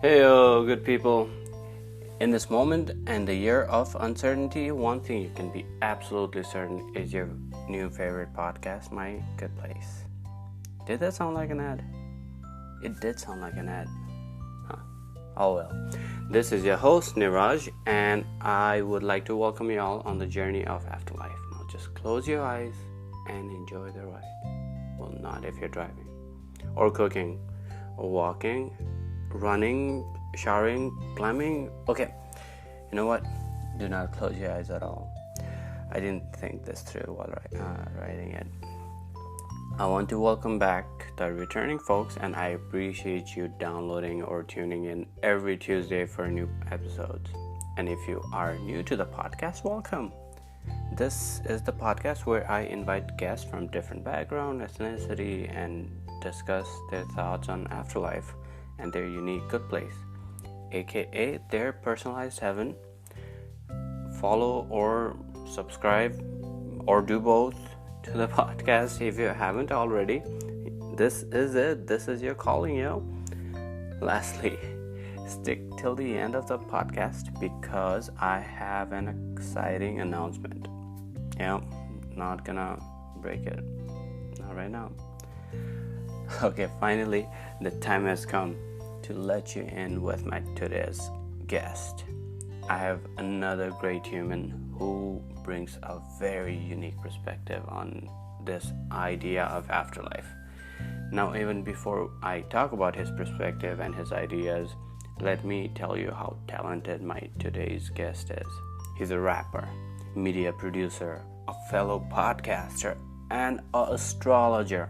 Heyo, good people. In this moment and the year of uncertainty, one thing you can be absolutely certain is your new favorite podcast, My Good Place. Did that sound like an ad? It did sound like an ad. Huh. Oh well. This is your host, Niraj, and I would like to welcome you all on the journey of Afterlife. Now just close your eyes and enjoy the ride. Well, not if you're driving, or cooking, or walking, running, showering, climbing. Okay, you know what? Do not close your eyes at all. I didn't think this through while writing it. I want to welcome back the returning folks, and I appreciate you downloading or tuning in every Tuesday for new episodes. And if you are new to the podcast, welcome. This is the podcast where I invite guests from different background, ethnicity, and discuss their thoughts on afterlife and their unique good place, aka their personalized heaven. Follow or subscribe or do both to the podcast if you haven't already. This is it. This is your calling, yo. Lastly, stick till the end of the podcast because I have an exciting announcement. Yeah, not gonna break it. Not right now. Okay, finally, the time has come to let you in with my today's guest. I have another great human who brings a very unique perspective on this idea of afterlife. Now, even before I talk about his perspective and his ideas, let me tell you how talented my today's guest is. He's a rapper, media producer, a fellow podcaster, and an astrologer.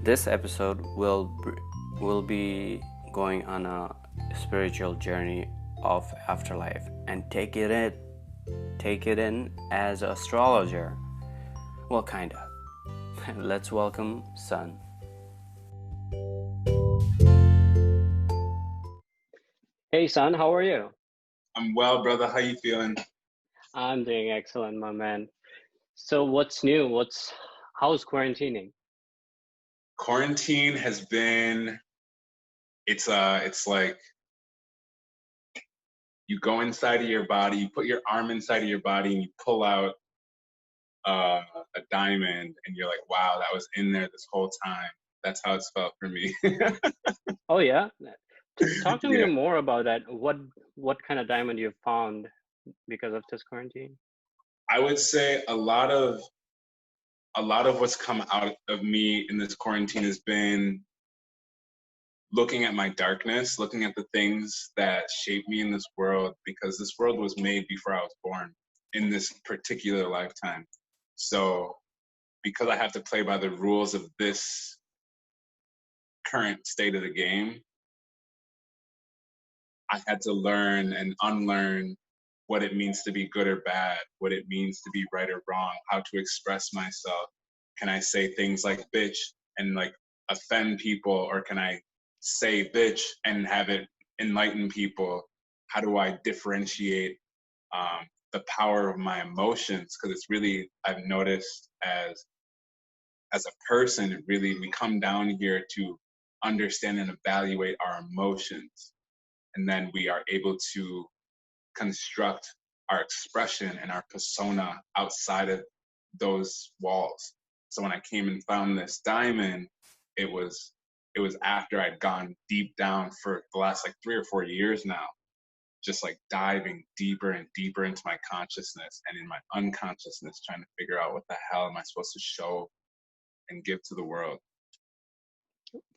This episode will be going on a spiritual journey of afterlife and take it in as an astrologer. Well, kinda. Let's welcome Sun. Hey Sun, how are you? I'm well, brother. How you feeling? I'm doing excellent, my man. So what's new? How's quarantining? Quarantine has been it's like you go inside of your body, you put your arm inside of your body and you pull out a diamond and you're like, wow, that was in there this whole time. That's how it's felt for me. Oh yeah? Talk to me Yeah. more about that. What kind of diamond you found because of this quarantine? I would say a lot of what's come out of me in this quarantine has been looking at my darkness, looking at the things that shape me in this world, because this world was made before I was born in this particular lifetime. So, because I have to play by the rules of this current state of the game, I had to learn and unlearn what it means to be good or bad, what it means to be right or wrong, how to express myself. Can I say things like bitch and like offend people, or can I say bitch and have it enlighten people? How do I differentiate the power of my emotions? Because it's really, I've noticed as a person, it really, we come down here to understand and evaluate our emotions, and then we are able to construct our expression and our persona outside of those walls. So when I came and found this diamond, it was after I'd gone deep down for the last like 3 or 4 years now, just like diving deeper and deeper into my consciousness and in my unconsciousness, trying to figure out what the hell am I supposed to show and give to the world.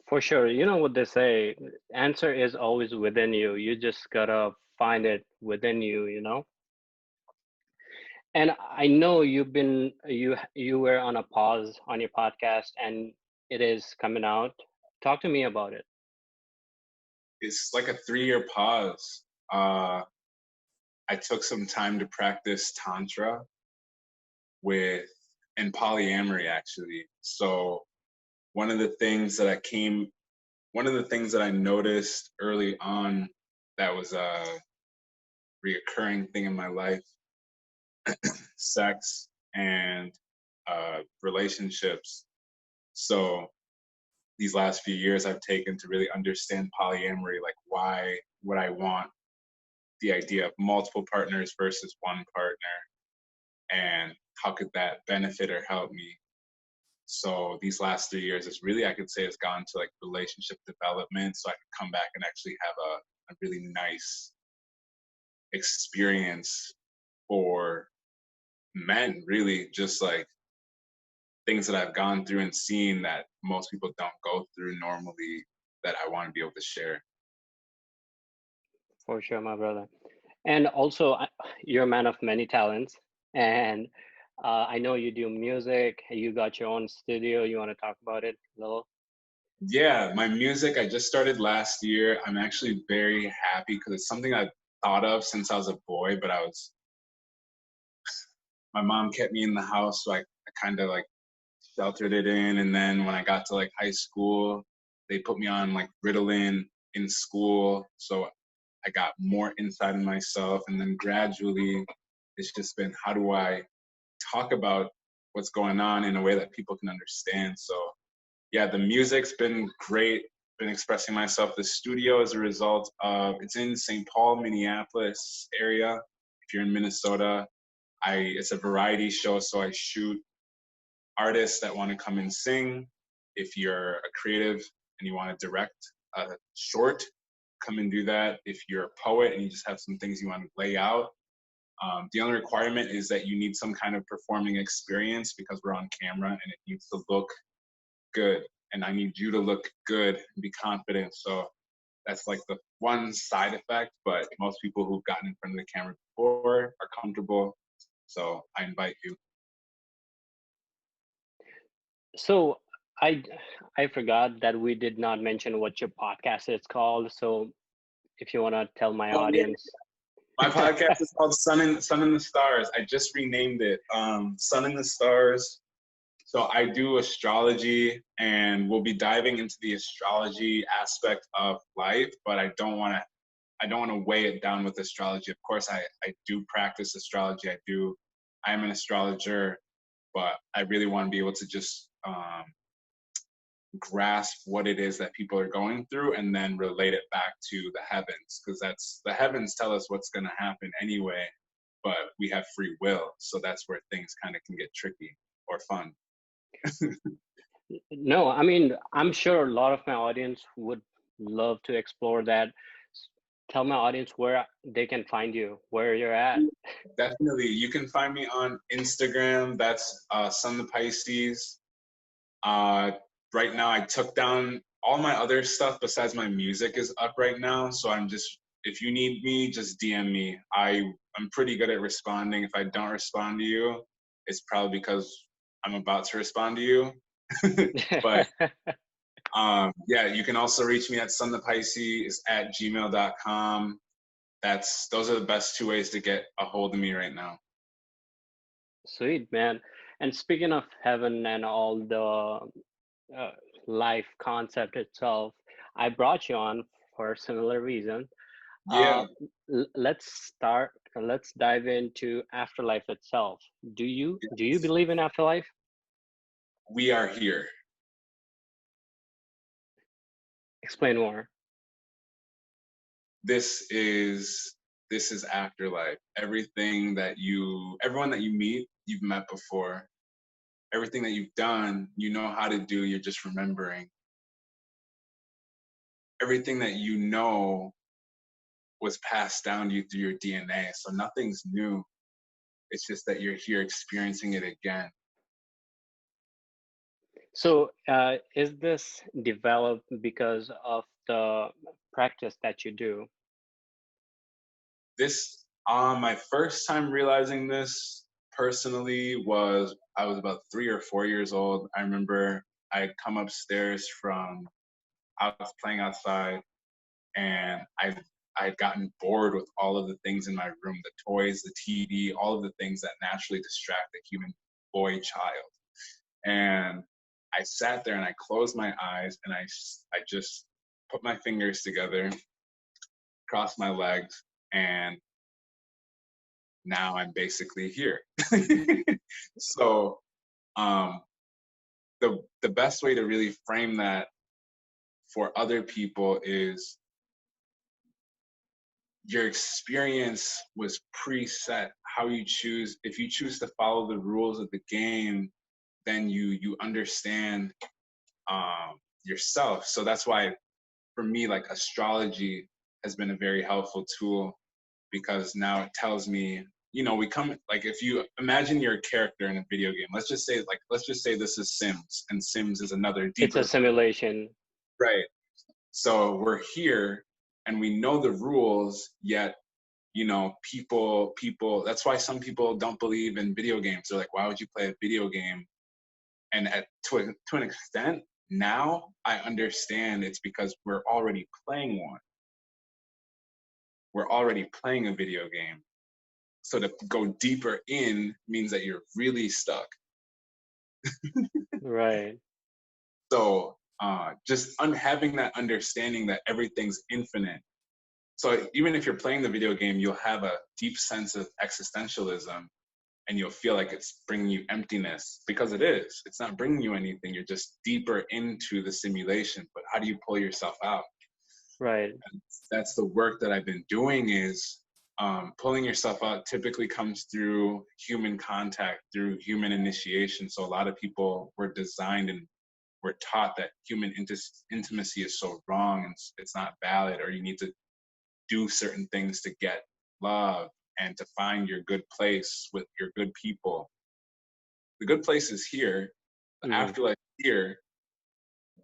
For sure. You know what they say, answer is always within you. You just gotta find it within you, you know? And I know you were on a pause on your podcast and it is coming out. Talk to me about it. It's like a 3 year pause. I took some time to practice tantra with and polyamory actually. So one of the things that I noticed early on that was a reoccurring thing in my life, sex and relationships. So these last few years I've taken to really understand polyamory, like why would I want the idea of multiple partners versus one partner, and how could that benefit or help me. So these last 3 years is really, I could say, has gone to like relationship development, so I could come back and actually have a really nice experience for men, really, just like things that I've gone through and seen that most people don't go through normally, that I want to be able to share. For sure, my brother. And also, you're a man of many talents, and I know you do music. You got your own studio. You want to talk about it a little? Yeah, my music, I just started last year. I'm actually very happy because it's something I've thought of since I was a boy, but my mom kept me in the house, so I kind of like sheltered it in. And then when I got to like high school, they put me on like Ritalin in school. So I got more inside in myself. And then gradually, it's just been, how do I talk about what's going on in a way that people can understand? So yeah, the music's been great. Been expressing myself. The studio, as a result of, it's in St. Paul, Minneapolis area. If you're in Minnesota, it's a variety show, so I shoot artists that want to come and sing. If you're a creative and you want to direct a short, come and do that. If you're a poet and you just have some things you want to lay out, the only requirement is that you need some kind of performing experience because we're on camera and it needs to look good. And I need you to look good and be confident. So that's like the one side effect, but most people who've gotten in front of the camera before are comfortable. So I invite you. So I I forgot that we did not mention what your podcast is called. So if you want to tell my Oh yeah, audience. my podcast is called Sun in the Stars. I just renamed it Sun in the Stars. So I do astrology, and we'll be diving into the astrology aspect of life, but I don't want to weigh it down with astrology. Of course, I do practice astrology. I am an astrologer, but I really want to be able to just grasp what it is that people are going through and then relate it back to the heavens, because that's, the heavens tell us what's going to happen anyway, but we have free will. So that's where things kind of can get tricky or fun. No, I mean, I'm sure a lot of my audience would love to explore that. Tell my audience where they can find you, where you're at. Definitely. You can find me on Instagram. That's Sun the Pisces. Uh, right now, I took down all my other stuff besides my music is up right now. So I'm just, if you need me, just DM me. I'm pretty good at responding. If I don't respond to you, it's probably because I'm about to respond to you. But yeah, you can also reach me at sunthepisces@gmail.com. Those are the best two ways to get a hold of me right now. Sweet, man. And speaking of heaven and all the life concept itself, I brought you on for a similar reason. Uh, Yeah, let's dive into afterlife itself. Do you believe in afterlife? we are here. Explain more. This is this is afterlife. Everyone that you meet, you've met before. Everything that you've done, you know how to do, you're just remembering. Everything that you know was passed down to you through your DNA. So nothing's new. It's just that you're here experiencing it again. So, is this developed because of the practice that you do? This My first time realizing this personally was, I was about 3 or 4 years old. I remember I had come upstairs from, I was playing outside, and I had gotten bored with all of the things in my room, the toys, the TV, all of the things that naturally distract a human boy child. And I sat there and I closed my eyes and I just put my fingers together, crossed my legs, and now I'm basically here. So um, the best way to really frame that for other people is, your experience was preset. How you choose, if you choose to follow the rules of the game, then you understand yourself. So that's why for me, like astrology has been a very helpful tool, because now it tells me, you know, we come, like, if you imagine you're a character in a video game, let's just say this is Sims, and Sims is another It's a deeper, simulation. right? So we're here and we know the rules, yet, you know, people that's why some people don't believe in video games. They're like, why would you play a video game? And to an extent, now I understand it's because we're already playing one. We're already playing a video game. So to go deeper in means that you're really stuck. Right. So just having that understanding that everything's infinite. So even if you're playing the video game, you'll have a deep sense of existentialism, and you'll feel like it's bringing you emptiness, because it is. It's not bringing you anything. You're just deeper into the simulation. But how do you pull yourself out? Right. And that's the work that I've been doing, is pulling yourself out typically comes through human contact, through human initiation. So a lot of people were designed and were taught that human intimacy is so wrong and it's not valid, or you need to do certain things to get love and to find your good place with your good people. The good place is here. The Mm-hmm. afterlife is here.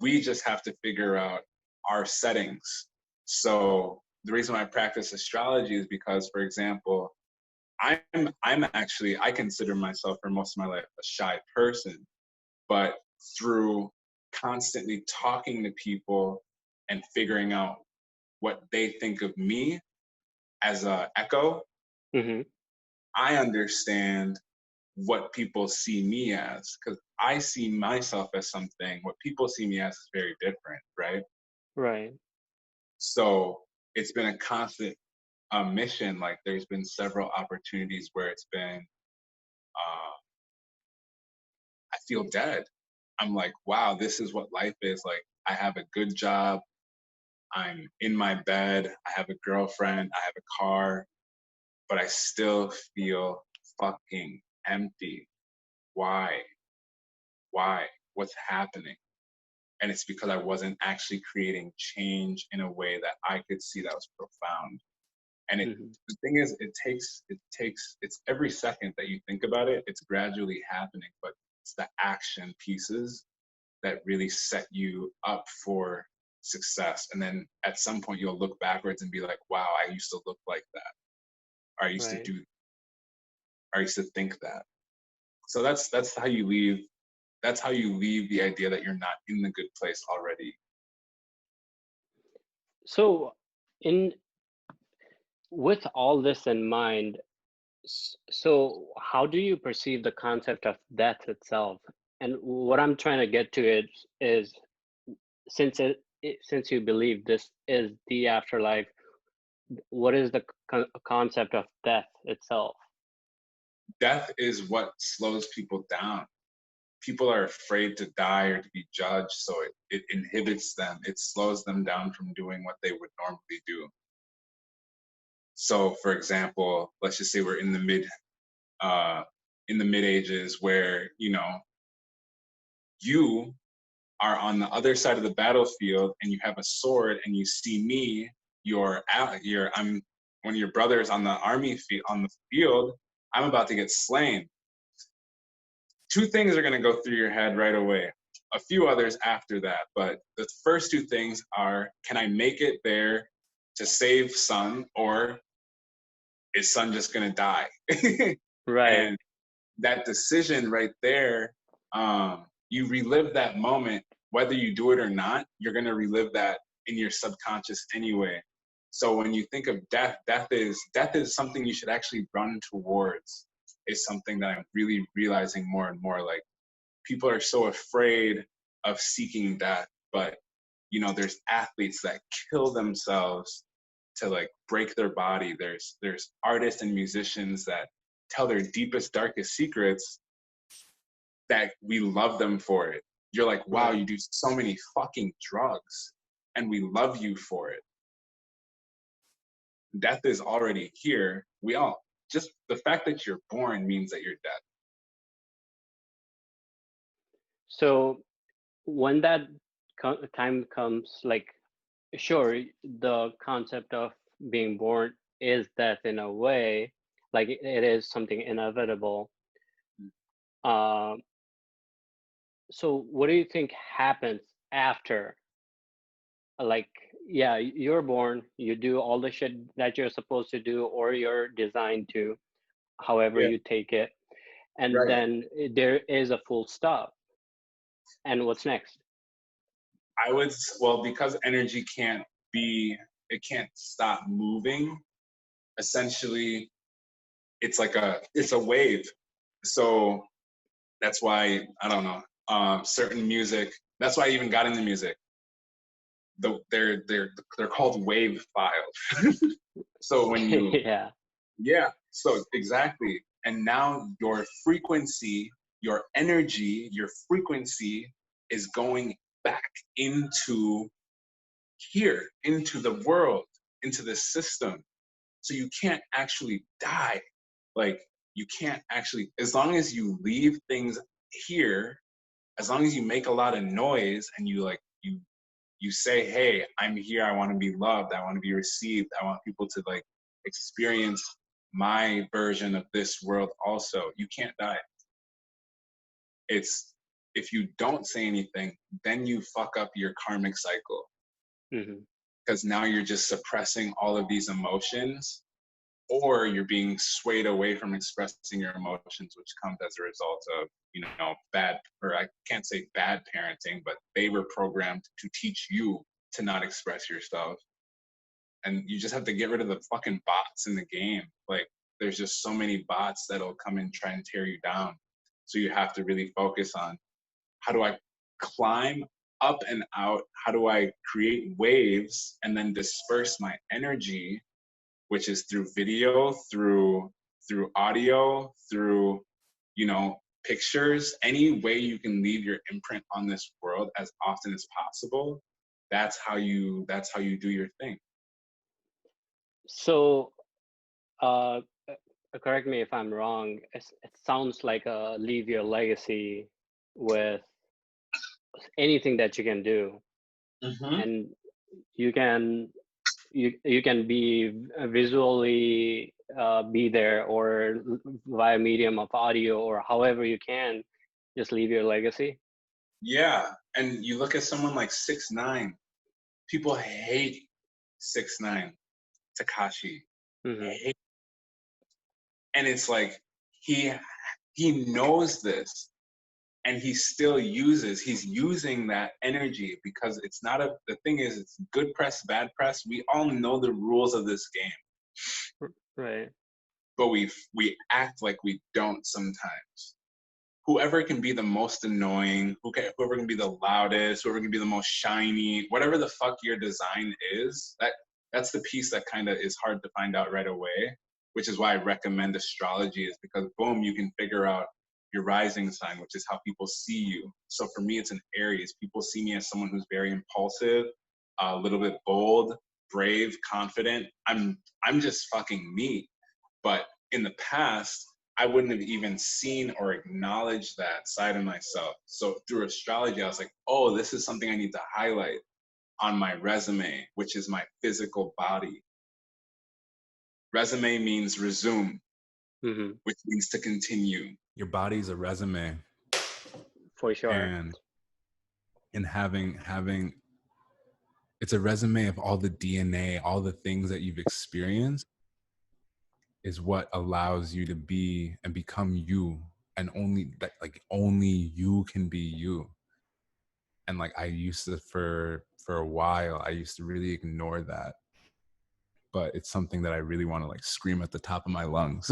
We just have to figure out our settings. So the reason why I practice astrology is because, for example, I'm actually, I consider myself for most of my life a shy person, but through constantly talking to people and figuring out what they think of me as a echo, Mm-hmm. I understand what people see me as, because I see myself as something. What people see me as is very different, right? Right. So it's been a constant mission. Like there's been several opportunities where it's been, I feel dead. I'm like, wow, this is what life is. Like I have a good job. I'm in my bed. I have a girlfriend. I have a car, but I still feel fucking empty. Why? Why? What's happening? And it's because I wasn't actually creating change in a way that I could see that was profound. And Mm-hmm. the thing is, it's every second that you think about it, it's gradually happening, but it's the action pieces that really set you up for success. And then at some point you'll look backwards and be like, wow, I used to look like that. Or I used to Right. do, or I used to think that. So that's how you leave. That's how you leave the idea that you're not in the good place already. So, in with all this in mind, so how do you perceive the concept of death itself? And what I'm trying to get to is since since you believe this is the afterlife, what is the concept of death itself? Death is what slows people down. People are afraid to die or to be judged, so it inhibits them. It slows them down from doing what they would normally do. So, for example, let's just say we're uh, in the mid ages, where you are on the other side of the battlefield and you have a sword and you see me, I'm one of your brothers on the on the field. I'm about to get slain. Two things are going to go through your head right away. A few others after that, but the first two things are: can I make it there to save son, or is son just going to die? Right. And that decision right there, you relive that moment, whether you do it or not. You're going to relive that in your subconscious anyway. So when you think of death, death is something you should actually run towards. Is something that I'm really realizing more and more. Like, people are so afraid of seeking death, but there's athletes that kill themselves to like break their body. There's artists and musicians that tell their deepest, darkest secrets, that we love them for it. You're like, wow, Right. you do so many fucking drugs and we love you for it. Death is already here. We all, just the fact that you're born means that you're dead. So when that time comes, like, sure, the concept of being born is death in a way, like it is something inevitable. Um, so what do you think happens after? Like, yeah, you're born, you do all the shit that you're supposed to do, or you're designed to, however Yeah, you take it, and right. then there is a full stop. And what's next? I would, well, because energy can't be, it can't stop moving. Essentially, it's like it's a wave. So that's why, I don't know, certain music. That's why I even got into music. They're called wave files. So when you, Yeah. yeah, so exactly. And now your frequency, your energy, your frequency is going back into here, into the world, into the system. So you can't actually die. Like, you can't actually, as long as you leave things here, as long as you make a lot of noise and you like, you say, hey, I'm here, I want to be loved, I want to be received, I want people to like experience my version of this world also, you can't die. It's, if you don't say anything, then you fuck up your karmic cycle, Hmm. because now you're just suppressing all of these emotions, or you're being swayed away from expressing your emotions, which comes as a result of, you know, bad, or I can't say bad parenting, but they were programmed to teach you to not express yourself. And you just have to get rid of the fucking bots in the game. Like, there's just so many bots that'll come and try and tear you down. So you have to really focus on, how do I climb up and out? How do I create waves and then disperse my energy, which is through video, through audio, through, you know, pictures, any way you can leave your imprint on this world as often as possible. That's how you do your thing. So, uh, correct me if I'm wrong. It sounds like a leave your legacy with anything that you can do, Mm-hmm. and you can you can be visually be there, or via medium of audio, or however you can just leave your legacy. Yeah, and you look at someone like 6ix9ine. People hate 6ix9ine, Takashi. Hmm. Hate, and it's like, he he knows this, and he's using that energy, because it's not a, the thing is, it's good press, bad press. We all know the rules of this game, Right. but we act like we don't sometimes. Whoever can be the most annoying, whoever can be the loudest, whoever can be the most shiny, whatever the fuck your design is, that's the piece that kind of is hard to find out right away, which is why I recommend astrology, is because boom, you can figure out your rising sign, which is how people see you. So for me, it's an Aries. People see me as someone who's very impulsive, a little bit bold, brave, confident. I'm just fucking me. But in the past, I wouldn't have even seen or acknowledged that side of myself. So through astrology, I was like, oh, this is something I need to highlight on my resume, which is my physical body. Resume means resume, Hmm. which means to continue. Your body's a resume, For sure. and having it's a resume of all the DNA, all the things that you've experienced is what allows you to be and become you, and only that, like, only you can be you. And like, I used to, for a while, I used to really ignore that, but it's something that I really want to like scream at the top of my lungs.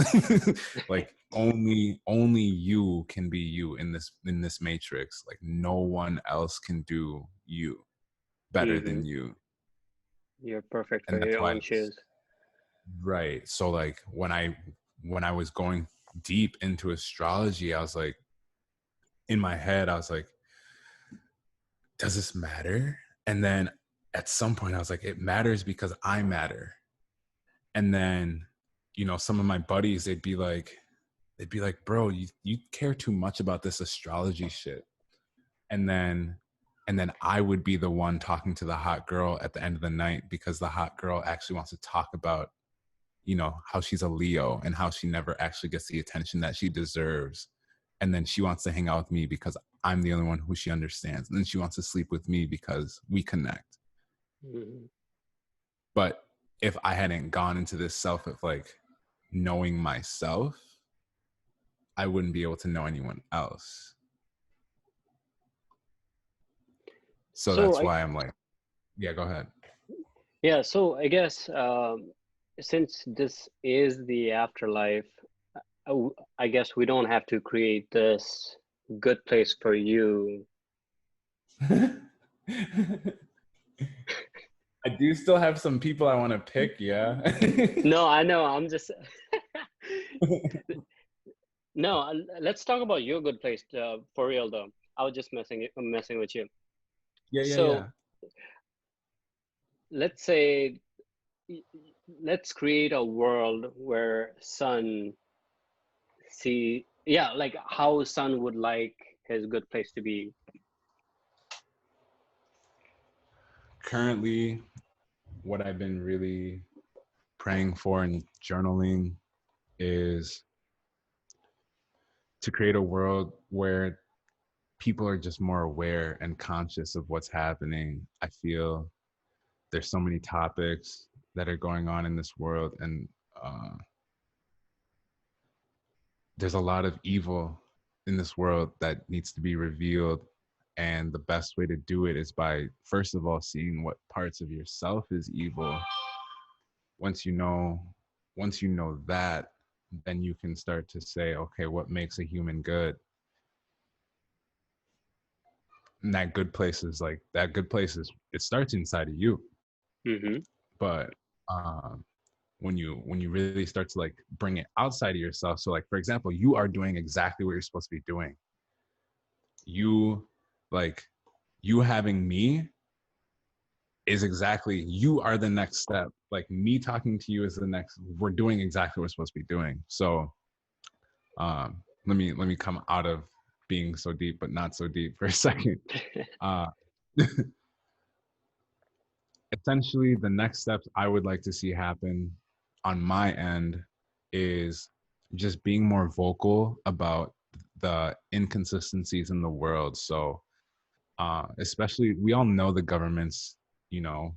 Like, only you can be you in this matrix. Like, no one else can do you better Hmm. than you. You're perfect And for that's your why own shoes. right. So like, when I was going deep into astrology, I was like, in my head, I was like, does this matter? And then at some point I was like, it matters because I matter. And then, some of my buddies, they'd be like, bro, you care too much about this astrology shit. And then I would be the one talking to the hot girl at the end of the night, because the hot girl actually wants to talk about, how she's a Leo and how she never actually gets the attention that she deserves. And then she wants to hang out with me because I'm the only one who she understands. And then she wants to sleep with me because we connect. Mm-hmm. But if I hadn't gone into this self of like knowing myself, I wouldn't be able to know anyone else. So that's why I'm like, yeah, go ahead. Yeah, so I guess since this is the afterlife, I guess we don't have to create this good place for you. I do still have some people I want to pick, yeah. No, I know. I'm just no. Let's talk about your good place for real, though. I was just messing with you. Yeah. Let's say, let's create a world where Sun like how Sun would like his good place to be. Currently, what I've been really praying for and journaling is to create a world where people are just more aware and conscious of what's happening. I feel there's so many topics that are going on in this world, and there's a lot of evil in this world that needs to be revealed. And the best way to do it is by, first of all, seeing what parts of yourself is evil. Once you know that, then you can start to say, okay, what makes a human good? And that good place is it starts inside of you. Mm-hmm. But when you really start to like bring it outside of yourself, so like, for example, you are doing exactly what you're supposed to be doing. You having me is exactly, you are the next step. Like, me talking to you is the next, we're doing exactly what we're supposed to be doing. So let me come out of being so deep but not so deep for a second. Essentially, the next steps I would like to see happen on my end is just being more vocal about the inconsistencies in the world. So especially, we all know the government's, Yeah.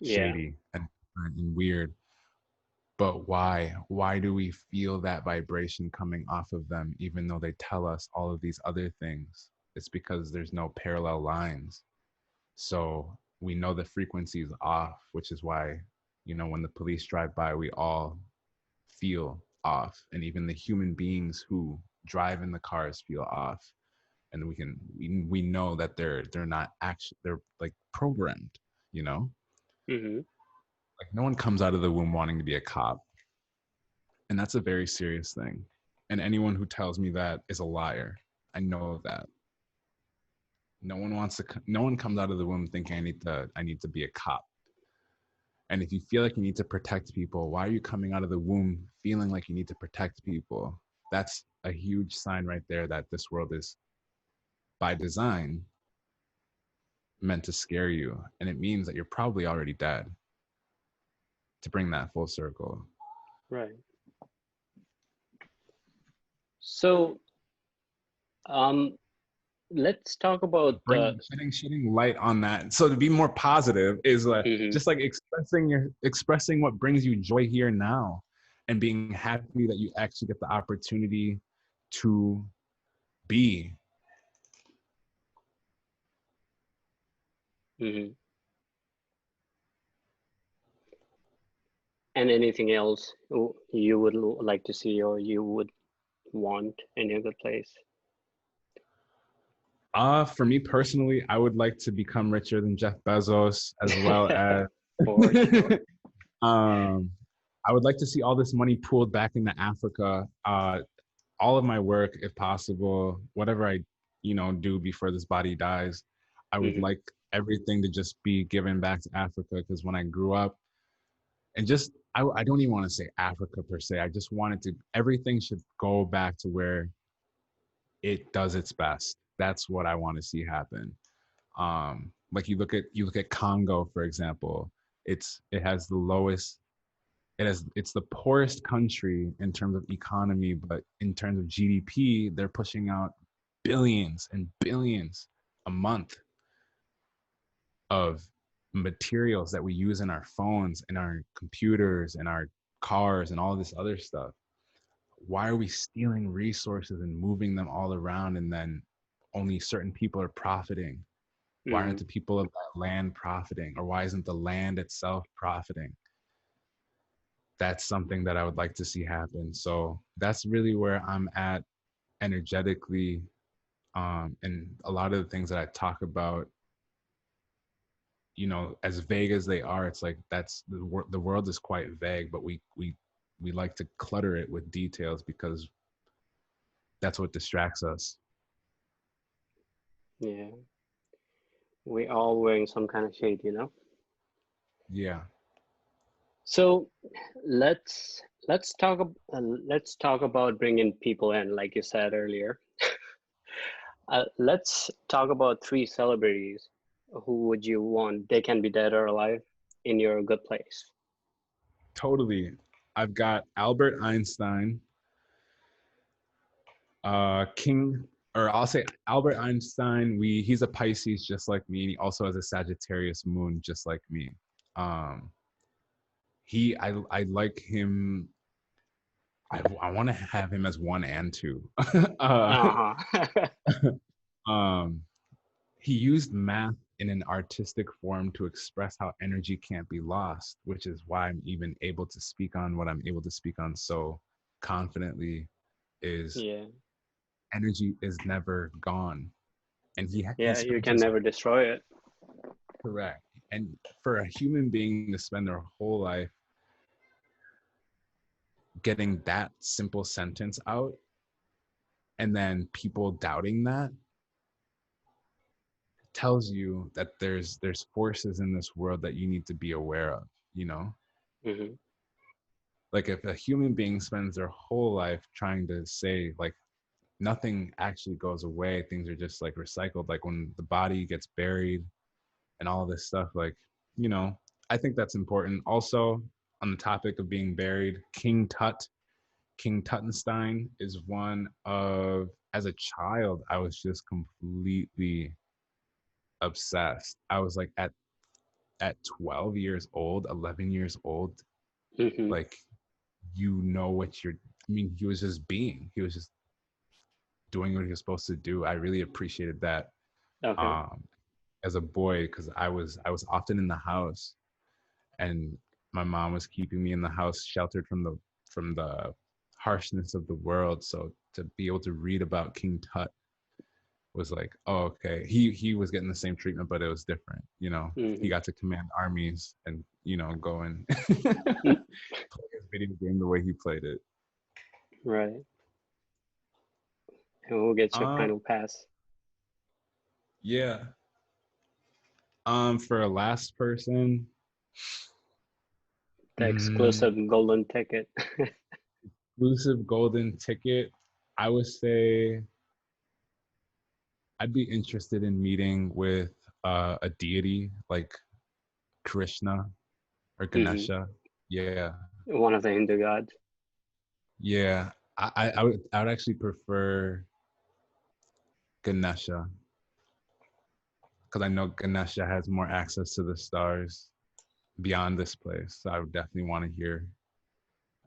shady and weird, but why do we feel that vibration coming off of them, even though they tell us all of these other things? It's because there's no parallel lines. So we know the frequency is off, which is why, when the police drive by, we all feel off. And even the human beings who drive in the cars feel off. And we know that they're not actually, they're like programmed, Mm-hmm. like, no one comes out of the womb wanting to be a cop. And that's a very serious thing. And anyone who tells me that is a liar. I know that. No one comes out of the womb thinking I need to be a cop. And if you feel like you need to protect people, why are you coming out of the womb feeling like you need to protect people? That's a huge sign right there that this world is, by design, meant to scare you. And it means that you're probably already dead, to bring that full circle. Right. So, let's talk about Shedding light on that. So to be more positive is mm-hmm. just like expressing what brings you joy here now, and being happy that you actually get the opportunity to be. Mm-hmm. And anything else you would like to see or you would want in a good place? For me personally, I would like to become richer than Jeff Bezos, as well as For sure. I would like to see all this money pooled back into Africa. All of my work, if possible, whatever I, do before this body dies, I would Mm-hmm. like everything to just be given back to Africa. Because when I grew up, and just I don't even want to say Africa per se. I just wanted to, everything should go back to where it does its best. That's what I want to see happen. Like you look at Congo, for example. It has the lowest, it's the poorest country in terms of economy, but in terms of GDP, they're pushing out billions and billions a month of materials that we use in our phones and our computers and our cars and all this other stuff. Why are we stealing resources and moving them all around, and then only certain people are profiting? Why aren't the people of that land profiting? Or why isn't the land itself profiting? That's something that I would like to see happen. So that's really where I'm at energetically. And a lot of the things that I talk about, you know, as vague as they are, it's like that's the world is quite vague, but we like to clutter it with details because that's what distracts us. Yeah, we all wearing some kind of shade, Yeah. So let's talk about bringing people in, like you said earlier. Let's talk about three celebrities. Who would you want? They can be dead or alive in your good place. Totally. I've got Albert Einstein, King, or I'll say Albert Einstein. He's a Pisces just like me, and he also has a Sagittarius moon just like me. Um, I like him. I want to have him as one and two. Uh-huh. um, he used math in an artistic form to express how energy can't be lost, which is why I'm even able to speak on what I'm able to speak on so confidently. Is Yeah. energy is never gone, and he Yeah, you spent can his never destroy it. correct. And for a human being to spend their whole life getting that simple sentence out, and then people doubting that, tells you that there's forces in this world that you need to be aware of, you know. Hmm. Like if a human being spends their whole life trying to say like nothing actually goes away, things are just like recycled, like when the body gets buried and all this stuff, like, you know, I think that's important. Also, on the topic of being buried, King Tuttenstein is one of, as a child, I was just completely obsessed. I was like at 12 years old, 11 years old, Hmm. like, you know what you're, I mean, he was just being, he was just doing what he was supposed to do. I really appreciated that Okay. um as a boy, because I was often in the house, and my mom was keeping me in the house sheltered from the harshness of the world. So to be able to read about King Tut was like, oh, okay, he was getting the same treatment, but it was different, you know. He Hmm. got to command armies and, you know, go and play his video game the way he played it. Right. And we'll get your um final pass. yeah. For a last person, The exclusive golden ticket. exclusive golden ticket, I would say I'd be interested in meeting with a deity like Krishna or Hmm. Ganesha. Yeah, One of the Hindu gods. yeah. I would actually prefer Ganesha because I know Ganesha has more access to the stars beyond this place. So I would definitely want to hear,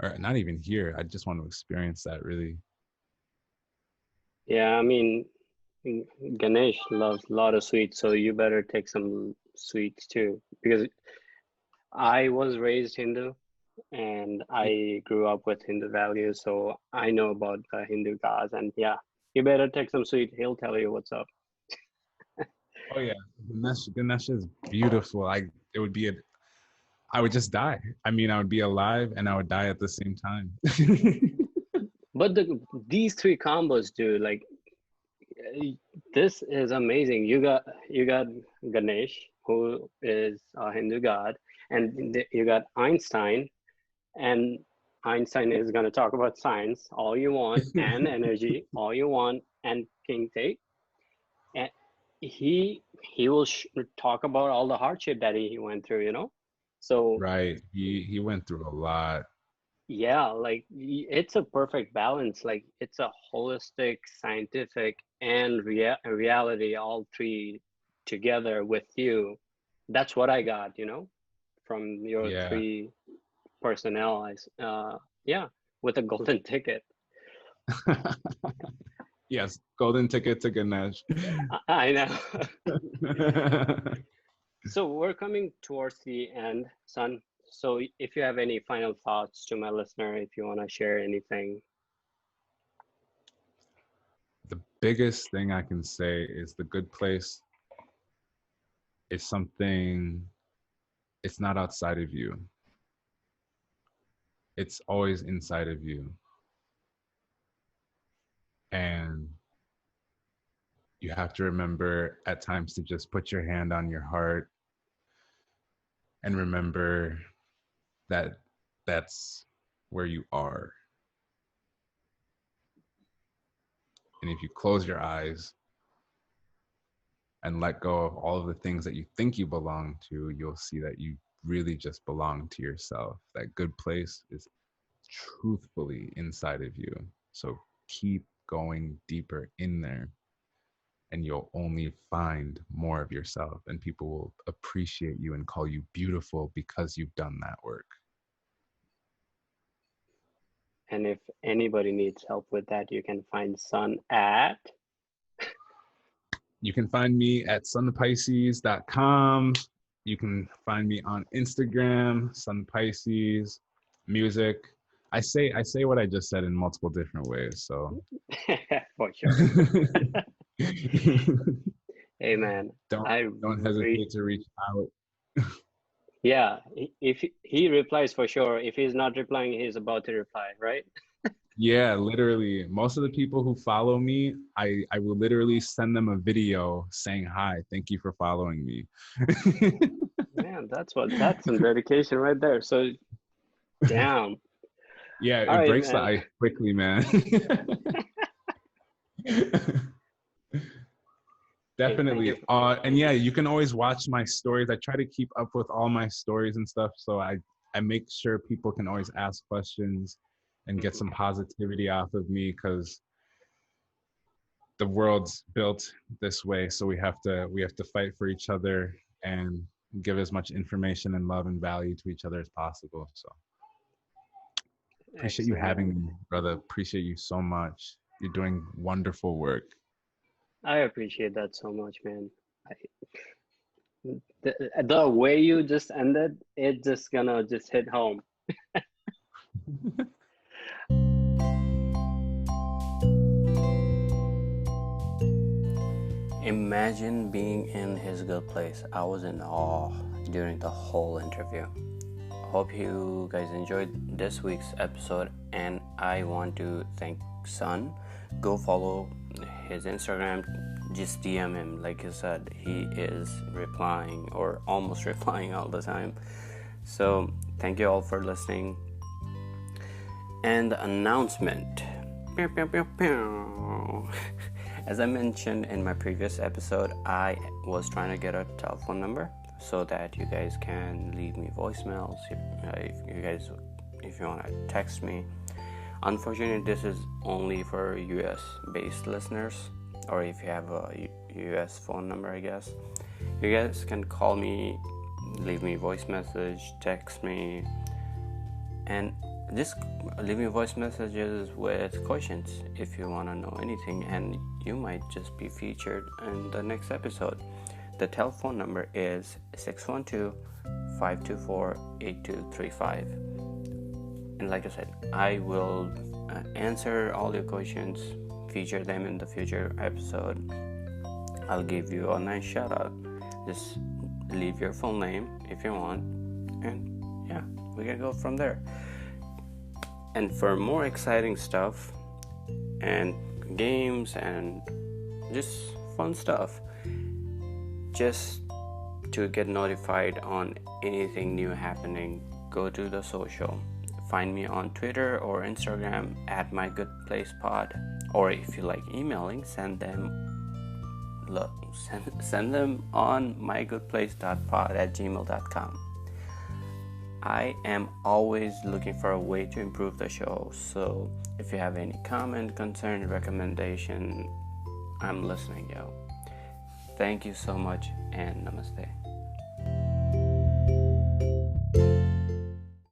or not even hear. I just want to experience that. Really. Yeah, I mean, Ganesh loves a lot of sweets, so you better take some sweets too. Because I was raised Hindu and I grew up with Hindu values, so I know about the Hindu gods. And yeah, you better take some sweet. He'll tell you what's up. Oh yeah, Ganesha is beautiful. It would be a I would just die. I mean, I would be alive and I would die at the same time. But these three combos, dude, like this is amazing. You got Ganesh, who is a Hindu god, and you got Einstein, and Einstein is going to talk about science all you want and energy all you want and king take, and he will talk about all the hardship that he went through, you know. So Right. He went through a lot. yeah, like it's a perfect balance. Like it's a holistic, scientific, and reality, all three together with you. That's what I got, you know, from your Yeah. three personnel. Yeah, with a golden ticket. Yes, golden ticket to Ganesh. I know. So we're coming towards the end, son. So if you have any final thoughts to my listener, if you want to share anything. The biggest thing I can say is the good place is something, it's not outside of you. It's always inside of you. And you have to remember at times to just put your hand on your heart and remember that that's where you are. And if you close your eyes and let go of all of the things that you think you belong to, you'll see that you really just belong to yourself. That good place is truthfully inside of you. So keep going deeper in there, and you'll only find more of yourself, and people will appreciate you and call you beautiful because you've done that work. And if anybody needs help with that, you can find Sun at. You can find me at sunthepisces.com. You can find me on Instagram, sunpisces music. I say what I just said in multiple different ways. So For sure. Hey man, don't hesitate to reach out. Yeah, if he replies for sure. If he's not replying, he's about to reply, right? Yeah, literally. Most of the people who follow me, I will literally send them a video saying, "Hi, thank you for following me." Man, that's some dedication right there. So, damn. Yeah, All it right, breaks the man. ice quickly, man. Definitely. And yeah, you can always watch my stories. I try to keep up with all my stories and stuff. So I make sure people can always ask questions and get some positivity off of me, because the world's built this way. So we have to fight for each other and give as much information and love and value to each other as possible. So appreciate you having me, brother. Appreciate you so much. You're doing wonderful work. I appreciate that so much, man. The way you just ended, it's just gonna just hit home. Imagine being in his good place. I was in awe during the whole interview. Hope you guys enjoyed this week's episode, and I want to thank Sun. Go follow his Instagram, just DM him. Like I said, he is replying or almost replying all the time. So thank you all for listening. And the announcement. As I mentioned in my previous episode, I was trying to get a telephone number so that you guys can leave me voicemails if you want to text me. Unfortunately, this is only for US based listeners, or if you have a US phone number, I guess. You guys can call me, leave me a voice message, text me, and just leave me voice messages with questions if you want to know anything, and you might just be featured in the next episode. The telephone number is 612-524-8235. And like I said, I will answer all your questions, feature them in the future episode. I'll give you a nice shout out. Just leave your full name if you want, and yeah, we can go from there. And for more exciting stuff and games and just fun stuff, just to get notified on anything new happening, go to the social, Find me on Twitter or Instagram at mygoodplacepod, or if you like emailing, send them on mygoodplace.pod@gmail.com. I am always looking for a way to improve the show, so if you have any comment, concern, recommendation, I'm listening, yo. Thank you so much, and namaste.